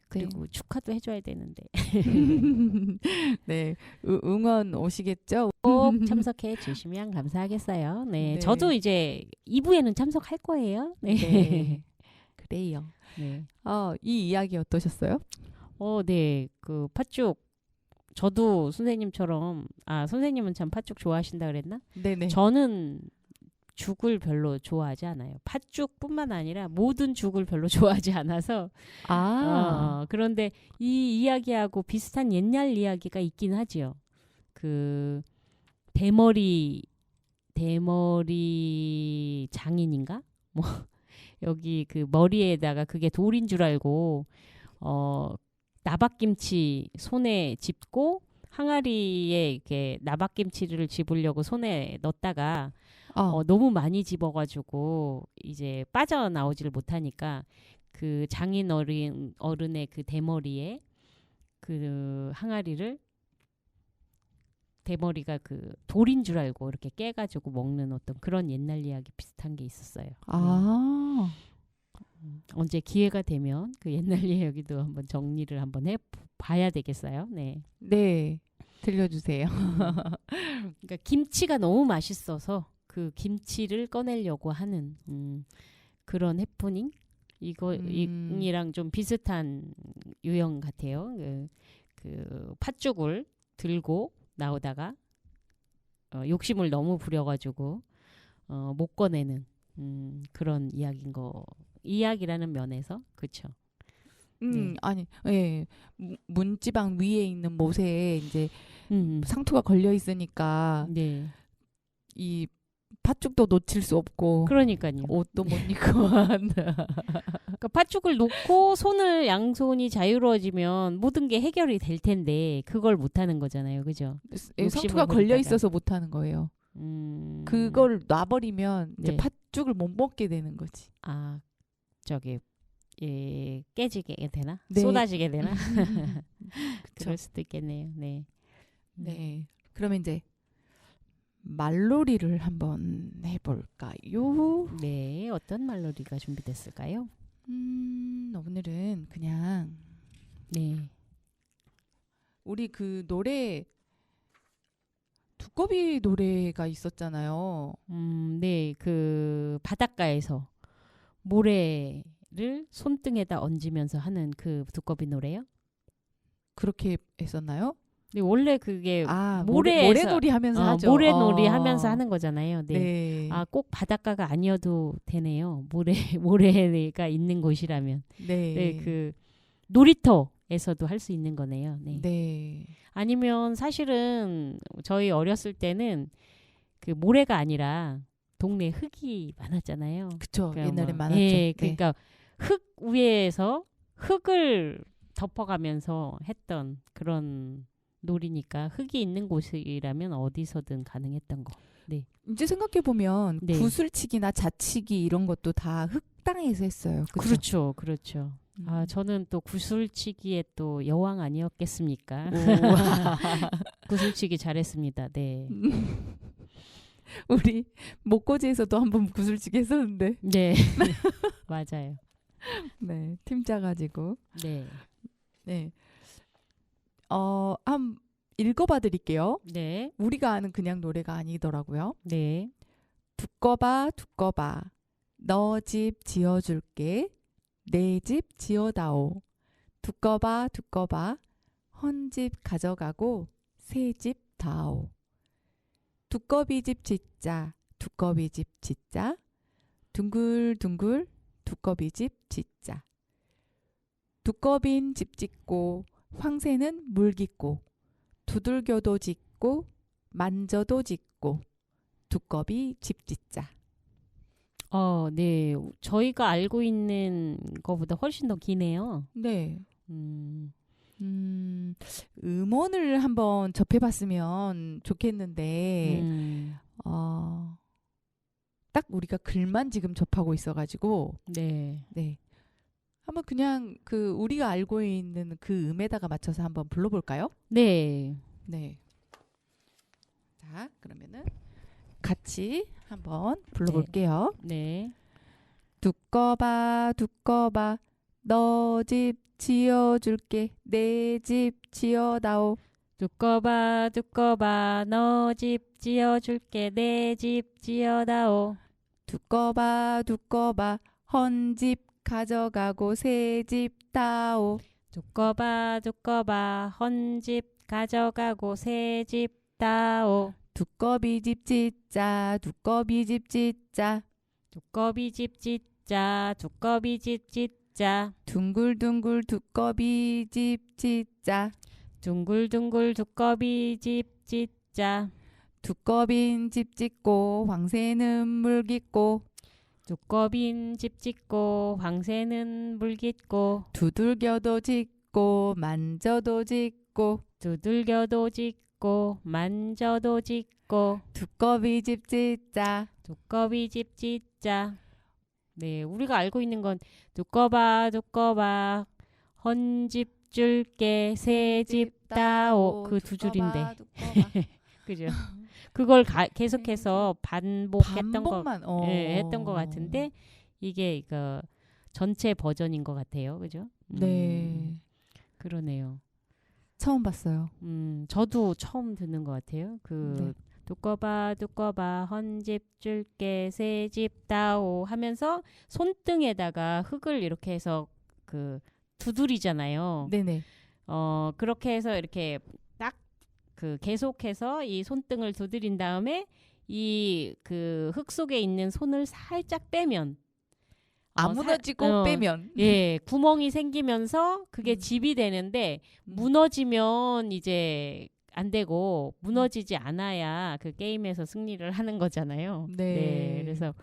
그리고 축하도 해줘야 되는데 네, 응원 오시겠죠? 꼭 참석해 주시면 감사하겠어요. 네, 네. 저도 이제 2부에는 참석할 거예요. 네. 네, 그래요. 네. 이 이야기 어떠셨어요? 네. 그 팥죽 저도 선생님처럼 선생님은 참 팥죽 좋아하신다 그랬나? 네네. 저는 죽을 별로 좋아하지 않아요. 팥죽뿐만 아니라 모든 죽을 별로 좋아하지 않아서 그런데 이 이야기하고 비슷한 옛날 이야기가 있긴 하지요. 그 대머리 장인인가? 뭐 여기 그 머리에다가 그게 돌인 줄 알고 나박김치 손에 짚고 항아리에 이렇게 나박김치를 집으려고 손에 넣었다가 너무 많이 집어가지고 이제 빠져나오지를 못하니까 그 장인 어른의 그 대머리에 그 항아리를 대머리가 그 돌인 줄 알고 이렇게 깨가지고 먹는 어떤 그런 옛날 이야기 비슷한 게 있었어요. 언제 기회가 되면 그 옛날 이야기도 한번 정리를 한번 해봐야 되겠어요. 네. 네, 들려주세요. 그러니까 김치가 너무 맛있어서 그 김치를 꺼내려고 하는 그런 해프닝 이거이랑 좀 비슷한 유형 같아요. 그 팥죽을 들고 나오다가 욕심을 너무 부려가지고 못 꺼내는 그런 이야기라는 면에서 그렇죠. 네. 아니, 예, 문지방 위에 있는 못에 이제 상투가 걸려 있으니까 네. 이 팥죽도 놓칠 수 없고, 그러니까요. 옷도 못 입고 그러니까 팥죽을 놓고 양손이 자유로워지면 모든 게 해결이 될 텐데 그걸 못 하는 거잖아요, 그죠? 상투가 걸려 있어서 못 하는 거예요. 그걸 놔버리면 이제 네. 팥죽을 못 먹게 되는 거지. 깨지게 되나? 네. 쏟아지게 되나? 그럴 수도 있겠네요. 네. 네. 그러면 이제 말놀이를 한번 해볼까요? 네, 어떤 말놀이가 준비됐을까요? 오늘은 그냥 네. 우리 그 노래 두꺼비 노래가 있었잖아요. 네, 그 바닷가에서 모래를 손등에다 얹으면서 하는 그 두꺼비 노래요? 그렇게 했었나요? 근데 원래 그게 모래놀이 하면서 하죠. 모래놀이 하면서 하는 거잖아요. 네. 네. 아, 꼭 바닷가가 아니어도 되네요. 모래가 있는 곳이라면. 네. 네, 그 놀이터에서도 할 수 있는 거네요. 네. 네. 아니면 사실은 저희 어렸을 때는 그 모래가 아니라 동네 흙이 많았잖아요. 그쵸. 그러니까 옛날에 뭐, 많았죠. 예, 네. 그러니까 흙 위에서 흙을 덮어가면서 했던 그런 놀이니까 흙이 있는 곳이라면 어디서든 가능했던 거. 네. 이제 생각해 보면 네. 구슬치기나 자치기 이런 것도 다 흙땅에서 했어요. 그쵸? 그렇죠, 그렇죠. 음. 아, 저는 또 구슬치기의 또 여왕 아니었겠습니까? 구슬치기 잘했습니다. 네. 우리 목고지에서도 한번 구슬치기 했었는데. 네. 맞아요. 네. 팀 짜가지고. 네. 네. 한번 읽어봐 드릴게요. 네. 우리가 아는 그냥 노래가 아니더라고요. 네. 두꺼봐 두꺼봐 너 집 지어줄게 내 집 지어다오. 두꺼봐 두꺼봐 헌 집 가져가고 새 집 다오. 두꺼비 집 짓자 두꺼비 집 짓자 둥글둥글 두꺼비 집 짓자. 두꺼빈 집 짓고 황새는 물 깃고 두들겨도 짓고 만져도 짓고 두꺼비 집 짓자. 네. 저희가 알고 있는 거보다 훨씬 더 기네요. 네. 음. 음원을 한번 접해봤으면 좋겠는데 딱 우리가 글만 지금 접하고 있어가지고 네. 네. 한번 그냥 그 우리가 알고 있는 그 음에다가 맞춰서 한번 불러볼까요? 네. 네. 자, 그러면은 같이 한번 불러볼게요. 네. 두꺼봐 두꺼봐 너 집 지어줄게 내 집 지어다오. 두꺼봐 두꺼봐 너 집 지어줄게 내 집 지어다오. 두꺼봐 두꺼봐 헌 집 가져가고 새 집 다오. 두꺼봐 두꺼봐 헌 집 가져가고 새 집 다오. 두꺼비 집 짓자 두꺼비 집 짓자 두꺼비 집 짓자 두꺼비 집 짓자. 둥글둥글 두꺼비 집 짓자. 둥글둥글 두꺼비 집 짓자. 두꺼빈 집 짓고 황새는 물 깃고 두꺼빈 집 짓고 황새는 물 깃고 두들겨도 짓고 만져도 짓고 두들겨도 짓고 만져도 짓고 두꺼비 집 짓자. 두꺼비 집 짓자. 네, 우리가 알고 있는 건 두꺼봐 두꺼봐 헌 집 줄게 새 집 다오. 그 두 줄인데. 그죠? 그걸 계속해서 반복했던 거, 반복만 했던 것 같은데 이게 이거 전체 버전인 것 같아요, 그죠? 네. 그러네요. 처음 봤어요. 저도 처음 듣는 것 같아요. 그 네. 두꺼봐 두꺼봐 헌 집 줄게 새 집 다오 하면서 손등에다가 흙을 이렇게 해서 그 두드리잖아요. 네네. 그렇게 해서 이렇게 딱 그 계속해서 이 손등을 두드린 다음에 이 그 흙 속에 있는 손을 살짝 빼면 아무너지고 빼면 예, 구멍이 생기면서 그게 집이 되는데 무너지면 이제 안 되고 무너지지 않아야 그 게임에서 승리를 하는 거잖아요. 네. 그래서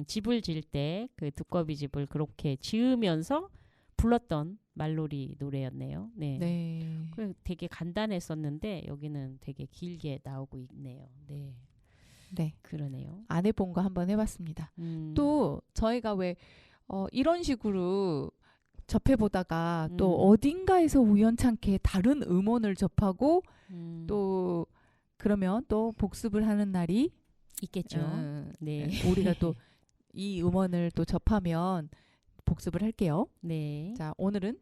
집을 지을 때 그 두꺼비 집을 그렇게 지으면서 불렀던 말놀이 노래였네요. 네. 네. 되게 간단했었는데 여기는 되게 길게 나오고 있네요. 네. 네. 그러네요. 안 해본 거 한번 해봤습니다. 또 저희가 왜 이런 식으로 접해보다가 또 어딘가에서 우연찮게 다른 음원을 접하고 또 그러면 또 복습을 하는 날이 있겠죠. 네. 우리가 또 이 음원을 또 접하면 복습을 할게요. 네. 자, 오늘은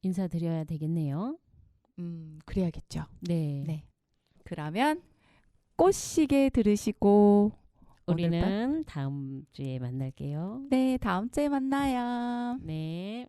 인사드려야 되겠네요. 그래야겠죠. 네. 네. 그러면 꽃시계 들으시고 오늘 밤? 우리는 다음 주에 만날게요. 네, 다음 주에 만나요. 네.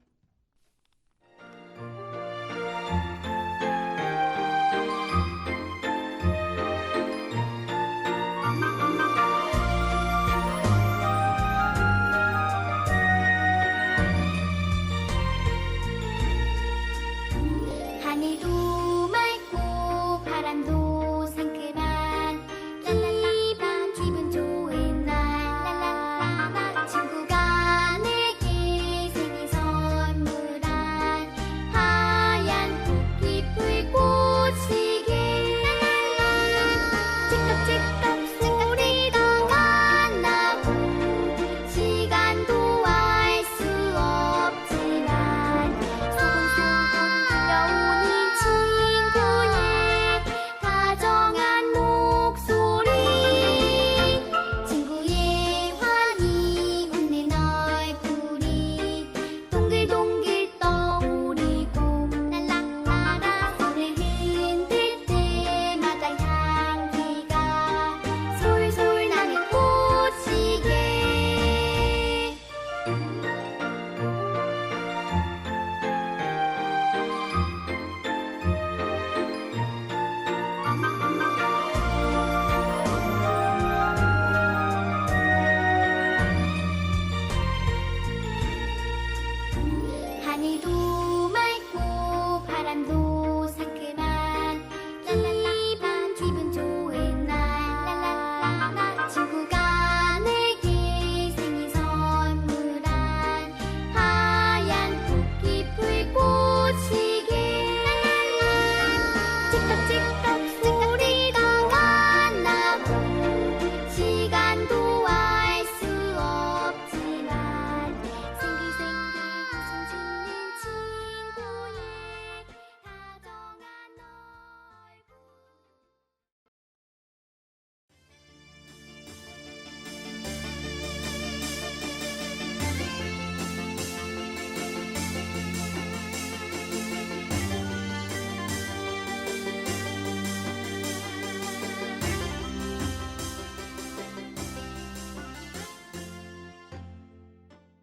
많이 도